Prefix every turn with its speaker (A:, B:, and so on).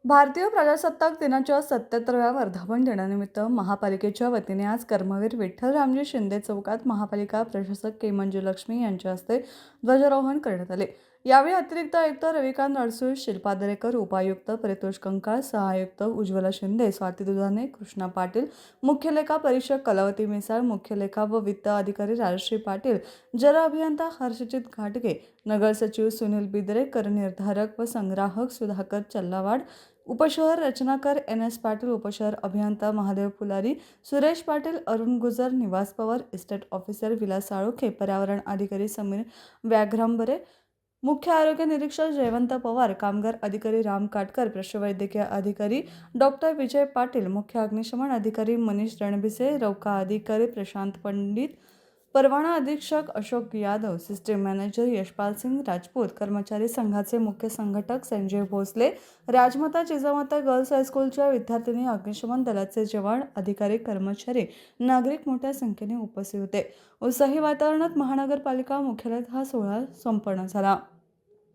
A: भारतीय प्रजासत्ताक दिनाच्या 77व्या वर्धापन दिनानिमित्त महापालिकेच्या वतीने आज कर्मवीर विठ्ठल रामजी शिंदे चौकात महापालिका प्रशासक के. मंजुलक्ष्मी यांच्या हस्ते ध्वजारोहण करण्यात आले। यावेळी अतिरिक्त आयुक्त रविकांत अडसूळ, शिल्पा दरेकर, उपायुक्त परितोष कंकाळ, सहायुक्त उज्ज्वला शिंदे, स्वाती दुधाणे, कृष्णा पाटील, मुख्य लेखा परीक्षक कलावती मिसाळ, मुख्य लेखा व वित्त अधिकारी राजश्री पाटील, जल अभियंता हर्षजित घाटगे, नगर सचिव सुनील बिद्रे, कर निर्धारक व संग्राहक सुधाकर चल्लावाड, उपशहर रचनाकार NS पाटील, उपशहर अभियंता महादेव फुलारी, सुरेश पाटील, अरुण गुजर, निवास पवार, इस्टेट ऑफिसर विलास साळुखे, पर्यावरण अधिकारी समीर व्याघ्रांबरे, मुख्य आरोग्य निरीक्षक जयवंत पवार, कामगार अधिकारी राम काटकर, पशुवैद्यकीय अधिकारी डॉक्टर विजय पाटील, मुख्य अग्निशमन अधिकारी मनीष रणभिसे, रौका अधिकारी प्रशांत पंडित, परवाना अधीक्षक अशोक यादव, सिस्टीम मॅनेजर यशपाल सिंग राजपूत, कर्मचारी संघाचे मुख्य संघटक संजय भोसले, राजमाता जिजामाता गर्ल्स हायस्कूलच्या विद्यार्थिनी, अग्निशमन दलाचे जवान, अधिकारी, कर्मचारी, नागरिक मोठ्या संख्येने उपस्थित होते। उत्साही वातावरणात महानगरपालिका मुख्यालयात हा सोहळा संपन्न झाला।